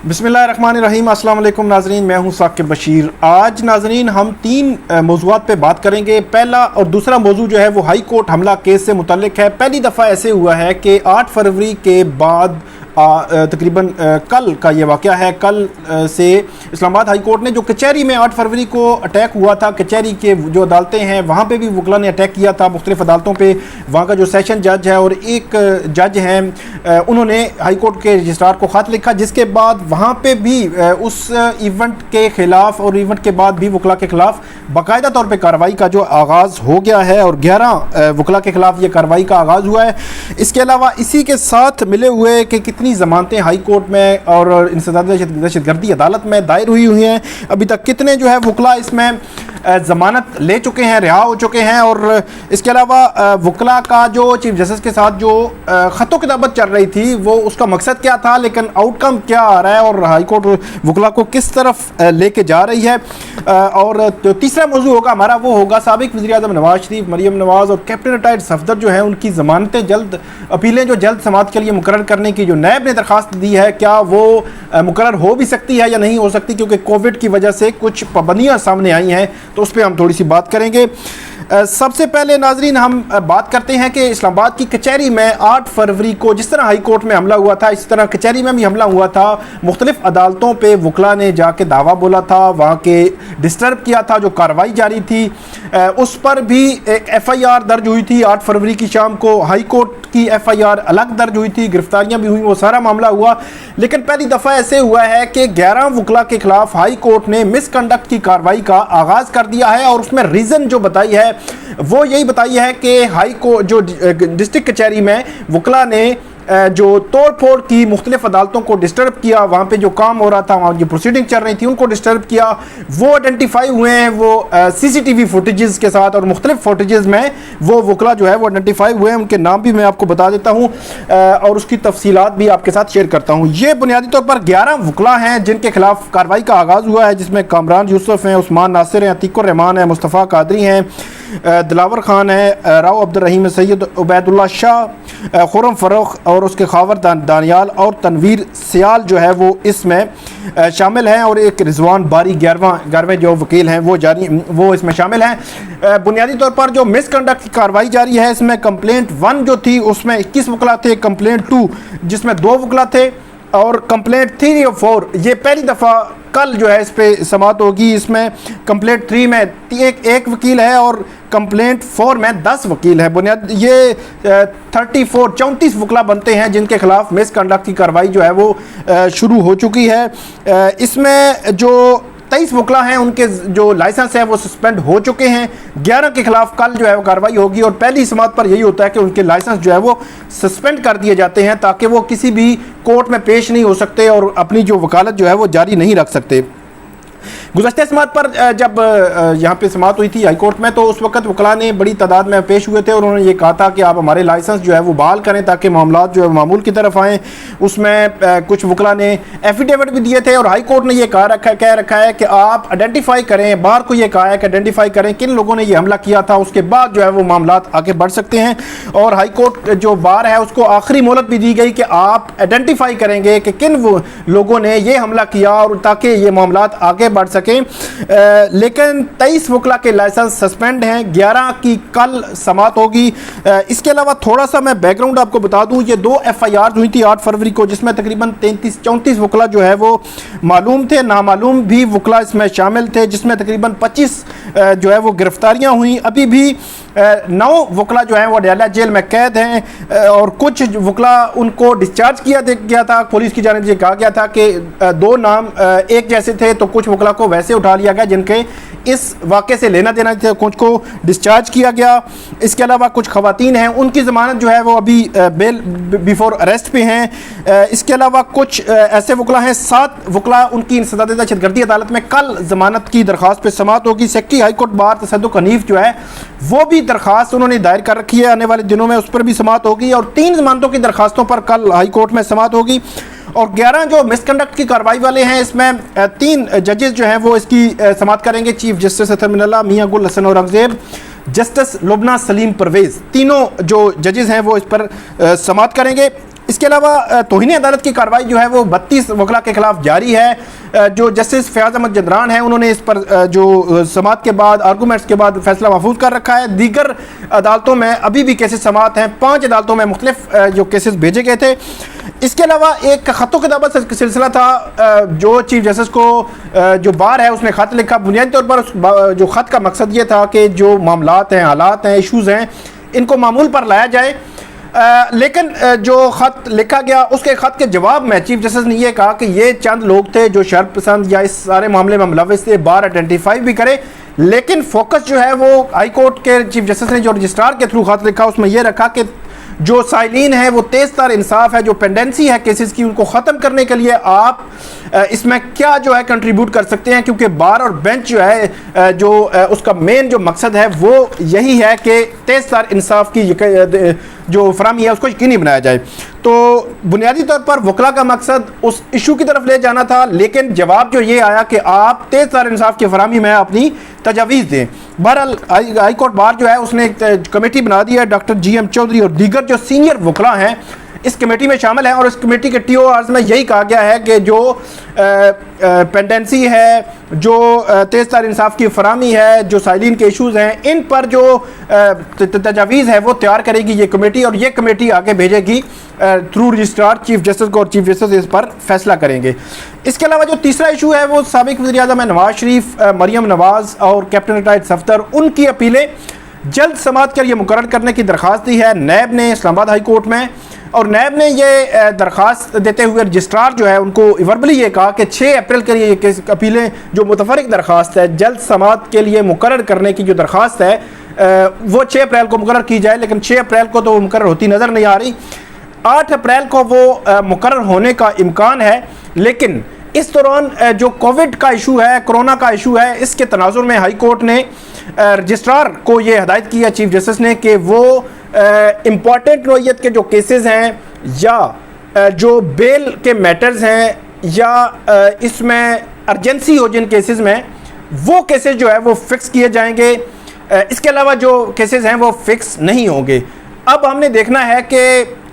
बिस्मिल्लाहिर्रहमानिर्रहीम। अस्सलाम वालेकुम नाज़रीन, मैं हूं साकिब बशीर। आज नाज़रीन हम तीन मौज़ूआत पे बात करेंगे। पहला और दूसरा मौजू जो है वो हाई कोर्ट हमला केस से मुतल्लिक है। पहली दफ़ा ऐसे हुआ है कि 8 फरवरी के बाद तकरीबन कल का ये वाक़या है। कल से इस्लामाबाद हाई कोर्ट ने जो कचहरी में 8 फरवरी को अटैक हुआ था, कचहरी के जो अदालतें हैं वहाँ पे भी वकला ने अटैक किया था मुख्तलिफ अदालतों पे। वहाँ का जो सेशन जज है और एक जज हैं, उन्होंने हाई कोर्ट के रजिस्ट्रार को ख़त लिखा, जिसके बाद वहाँ पे भी उस इवेंट के ख़िलाफ़ और इवेंट के बाद भी वकला के ख़िलाफ़ बाकायदा तौर पर कार्रवाई का जो आगाज़ हो गया है और 11 वकला के ख़िलाफ़ ये कार्रवाई का आगाज़ हुआ है। इसके अलावा इसी के साथ मिले हुए कि कितनी ज़मानतें हाई कोर्ट में और इंसदाद दहशतगर्दी अदालत में दायर हुई हैं, अभी तक कितने जो है वकला इसमें ज़मानत ले चुके हैं, रिहा हो चुके हैं। और इसके अलावा वकला का जो चीफ जस्टिस के साथ जो ख़तो किताबत चल रही थी वो उसका मकसद क्या था, लेकिन आउटकम क्या आ रहा है और हाई कोर्ट वकला को किस तरफ लेके जा रही है। और तो तीसरा मौजू होगा हमारा, वो होगा साबिक वज़ीर आज़म नवाज शरीफ, मरियम नवाज़ और कैप्टन रिटायर्ड सफदर जो है उनकी ज़मानतें जल्द, अपीलें जो जल्द समाअत के लिए मुकर्रर करने की जो नैब ने दरख्वास्त दी है, क्या वो मुकर्रर हो भी सकती है या नहीं हो सकती, क्योंकि कोविड की वजह से कुछ पाबंदियाँ सामने आई हैं, तो उस पर हम थोड़ी सी बात करेंगे। सबसे पहले नाजरीन हम बात करते हैं कि इस्लामाबाद की कचहरी में 8 फरवरी को जिस तरह हाई कोर्ट में हमला हुआ था, इस तरह कचहरी में भी हमला हुआ था। मुख्तलिफ अदालतों पे वकला ने जाके दावा बोला था, वहाँ के डिस्टर्ब किया था, जो कार्रवाई जारी थी उस पर भी एक FIR दर्ज हुई थी 8 फरवरी की शाम को। हाई कोर्ट की FIR अलग दर्ज हुई थी, गिरफ्तारियाँ भी हुई, वो सारा मामला हुआ। लेकिन पहली दफ़ा ऐसे हुआ है कि 11 वकला के खिलाफ हाई कोर्ट ने मिसकंडक्ट की कार्रवाई का आगाज़ कर दिया है और उसमें रीज़न जो बताई है वो यही बताई है कि हाई कोर्ट जो डिस्ट्रिक्ट कचहरी में वकला ने जो तोड़ फोड़ की, मुख्तलिफ अदालतों को डिस्टर्ब किया, वहाँ पे जो काम हो रहा था, वहाँ जो प्रोसीडिंग चल रही थी उनको डिस्टर्ब किया, वो आइडेंटिफाई हुए हैं। वो CCTV फुटेजेस के साथ और मुख्तलिफ फुटेजेस में वो वकला जो है वो आइडेंटिफाई हुए हैं। उनके नाम भी मैं आपको बता देता हूँ और उसकी तफसीलात भी आपके साथ शेयर करता हूँ। ये बुनियादी तौर पर 11 वकला हैं जिनके खिलाफ कार्रवाई का आगाज़ हुआ है, जिसमें कामरान यूसुफ हैं, उस्मान नासिर हैं, अतीकुर रहमान है, मुस्तफ़ा कादरी हैं, दिलावर खान है, राव अब्दुर्रहीम, सैयद उबैदुल्ला शाह, खुरम फ़रूख और उसके खावर दानियाल और तनवीर सियाल जो है वो इसमें शामिल हैं। और एक रिजवान बारी 11वें जो वकील हैं वो इसमें शामिल हैं। बुनियादी तौर पर जो मिसकंडक्ट की कार्रवाई जारी है, इसमें कंप्लेंट 1 जो थी उसमें 21 वकला थे, कंप्लेंट 2 जिसमें 2 वकला थे और कंप्लेंट 3 और 4 ये पहली दफ़ा कल जो है इस पर समाअत होगी। इसमें कंप्लेंट 3 में एक वकील है और कंप्लेंट 4 में 10 वकील है। बुनियाद ये 34 वकला बनते हैं जिनके खिलाफ मिसकंडक्ट की कार्रवाई जो है वो शुरू हो चुकी है। इसमें जो 23 वकला हैं उनके जो लाइसेंस है वो सस्पेंड हो चुके हैं। 11 के खिलाफ कल जो है वो कार्रवाई होगी और पहली समाअत पर यही होता है कि उनके लाइसेंस जो है वो सस्पेंड कर दिए जाते हैं ताकि वो किसी भी कोर्ट में पेश नहीं हो सकते और अपनी जो वकालत जो है वो जारी नहीं रख सकते। गुज़श्ते समाअत पर जब यहाँ पे समाअत हुई थी हाई कोर्ट में, तो उस वक्त वकला ने बड़ी तादाद में पेश हुए थे और उन्होंने ये कहा था कि आप हमारे लाइसेंस जो है वो बहाल करें ताकि मामला जो है मामूल की तरफ आएँ। उसमें कुछ वकला ने एफिडेविट भी दिए थे और हाई कोर्ट ने ये कह रखा है कि आप आइडेंटिफाई करें, बार को ये कहा है कि आइडेंटिफाई करें किन लोगों ने ये हमला किया था, उसके बाद जो है वो मामला आगे बढ़ सकते हैं। और हाई कोर्ट जो बार है उसको आखिरी मोहलत भी दी गई कि आप आइडेंटिफाई करेंगे कि किन वो लोगों ने ये हमला किया और ताकि ये मामला आगे बढ़ सके। लेकिन 23 वकला के लाइसेंस सस्पेंड हैं। 11 की कल समाअत होगी। इसके अलावा थोड़ा सा मैं बैकग्राउंड आपको बता दूं, ये 2 FIR हुई थी 8 फरवरी को जिसमें तकरीबन 34 वकला जो है वो मालूम थे, नामालूम भी वकला इसमें शामिल थे, जिसमें तकरीबन 25 जो है वो गिरफ्तारियां हुई। अभी भी 9 वकला जो हैं वो अडयाला जेल में कैद हैं और कुछ वकला उनको डिस्चार्ज किया गया था। पुलिस की जानिब से कहा गया था कि 2 नाम एक जैसे थे, तो कुछ वकला को वैसे उठा लिया गया जिनके इस वाक़े से लेना देना थे, कुछ को डिस्चार्ज किया गया। इसके अलावा कुछ खवातीन हैं उनकी ज़मानत जो है वो अभी बेल बिफोर अरेस्ट पे हैं। इसके अलावा कुछ ऐसे वकला हैं, 7 वकला उनकी इंसदाद दहशतगर्दी अदालत में कल ज़मानत की दरख्वास्त पर समाअत होगी। Secretary high court bar Tassaduq Hanif जो है वो भी दरख्वास्त उन्होंने दायर कर रखी है, आने वाले दिनों में उस पर भी समाअत होगी और 3 ज़मानतों की दरख्वास्तों पर कल हाई कोर्ट में समाअत होगी। और 11 जो मिसकंडक्ट की कार्रवाई वाले हैं इसमें 3 जजेस जो हैं वो इसकी समाअत करेंगे। चीफ जस्टिस अतर मिनल्ला, मियां गुल हसन औरंगजेब, जस्टिस लुबना सलीम परवेज़, तीनों जो जजेस हैं वो इस पर समाअत करेंगे। इसके इसके अलावा तौहीन अदालत की कार्रवाई जो है वो 32 वकला के खिलाफ जारी है। जो जस्टिस फयाज अहमद जदरान हैं उन्होंने इस पर जो समाअत के बाद आर्गूमेंट्स के बाद फैसला महफूज कर रखा है। दीगर अदालतों में अभी भी केसेस समाअत हैं, 5 अदालतों में मुख्तलिफ जो केसेस भेजे गए थे। इसके अलावा एक ख़तों किताबत सिलसिला था, जो चीफ जस्टिस को जो बार है उसने ख़त लिखा। बुनियादी तौर पर जो ख़त का मकसद ये था कि जो मामलात हैं, हालात हैं, इशूज़ हैं, इनको मामूल पर लाया जाए। लेकिन जो ख़त लिखा गया उसके ख़त के जवाब में चीफ जस्टिस ने यह कहा कि ये चंद लोग थे जो शर पसंद या इस सारे मामले में मुलव्विस थे, बार आइडेंटिफाई भी करे। लेकिन फोकस जो है वो हाई कोर्ट के चीफ जस्टिस ने जो रजिस्ट्रार के थ्रू ख़त लिखा उसमें यह रखा कि जो साइलिन है वो तेज़तर इंसाफ है, जो पेंडेंसी है केसेस की उनको ख़त्म करने के लिए आप इसमें क्या जो है कंट्रीब्यूट कर सकते हैं, क्योंकि बार और बेंच जो है जो उसका मेन जो मकसद है वो यही है कि तेज़तर इंसाफ की जो फराहमी है उसको यकीनी बनाया जाए। तो बुनियादी तौर पर वकला का मकसद उस इशू की तरफ ले जाना था, लेकिन जवाब जो ये आया कि आप तेज़तर इंसाफ की फराहमी में अपनी तजावीज़ दें। बहरहाल हाई कोर्ट बार जो है उसने एक कमेटी बना दी है। डॉक्टर GM चौधरी और दीगर जो सीनियर वकला हैं इस कमेटी में शामिल हैं और इस कमेटी के TORs में यही कहा गया है कि जो पेंडेंसी है, जो तेज़तर इंसाफ की फराहमी है, जो साइलिन के इशूज़ हैं, इन पर जो तजावीज़ है वो तैयार करेगी ये कमेटी और ये कमेटी आगे भेजेगी थ्रू रजिस्ट्रार चीफ जस्टिस को और चीफ जस्टिस इस पर फैसला करेंगे। इसके अलावा जो तीसरा इशू है वो साबिक वज़ीर-ए-आज़म है नवाज शरीफ, मरियम नवाज़ और कैप्टन रिटायर्ड सफदर, उनकी अपीलें जल्द समाअत के लिए मुकर्रर करने की दरख्वास्त दी है नैब ने इस्लामाबाद हाई कोर्ट में। और नैब ने ये दरख्वास्त देते हुए रजिस्ट्रार जो है उनको वर्बली ये कहा कि 6 अप्रैल के लिए ये अपीलें जो मुतफरिक दरख्वास्त है जल्द समाअत के लिए मुकर्रर करने की जो दरख्वास्त है वो 6 अप्रैल को मुकर्रर की जाए, लेकिन 6 अप्रैल को तो मुकर्रर होती नज़र नहीं आ रही। 8 अप्रैल को वो मुकर्रर होने का इम्कान है, लेकिन इस दौरान जो कोविड का इशू है, कोरोना का इशू है, इसके तनाजुर में हाई कोर्ट ने रजिस्ट्रार को ये हिदायत की है चीफ जस्टिस ने कि वो इम्पॉर्टेंट नोयत के जो केसेस हैं या जो बेल के मैटर्स हैं या इसमें अर्जेंसी हो जिन केसेस में, वो केसेस जो है वो फिक्स किए जाएंगे। इसके अलावा जो केसेस हैं वो फिक्स नहीं होंगे। अब हमने देखना है कि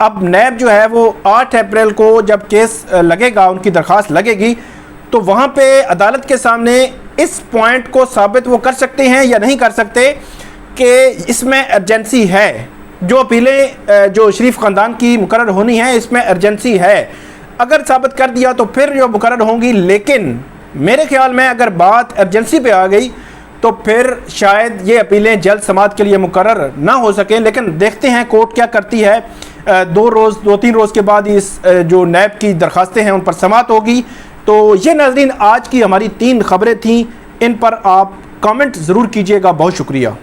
अब नैब जो है वो 8 अप्रैल को जब केस लगेगा, उनकी दरख्वास्त लगेगी, तो वहाँ पे अदालत के सामने इस पॉइंट को साबित वो कर सकते हैं या नहीं कर सकते कि इसमें अर्जेंसी है। जो अपीलें जो शरीफ ख़ानदान की मुकर्रर होनी है इसमें अर्जेंसी है, अगर साबित कर दिया तो फिर जो मुकर्रर होंगी। लेकिन मेरे ख्याल में अगर बात अर्जेंसी पे आ गई तो फिर शायद ये अपीलें जल्द समाअत के लिए मुकर्रर ना हो सकें। लेकिन देखते हैं कोर्ट क्या करती है। 2-3 रोज़ के बाद इस जो नैब की दरख्वास्तें हैं उन पर समाअत होगी। तो ये नाज़रीन आज की हमारी 3 खबरें थीं, इन पर आप कमेंट ज़रूर कीजिएगा। बहुत शुक्रिया।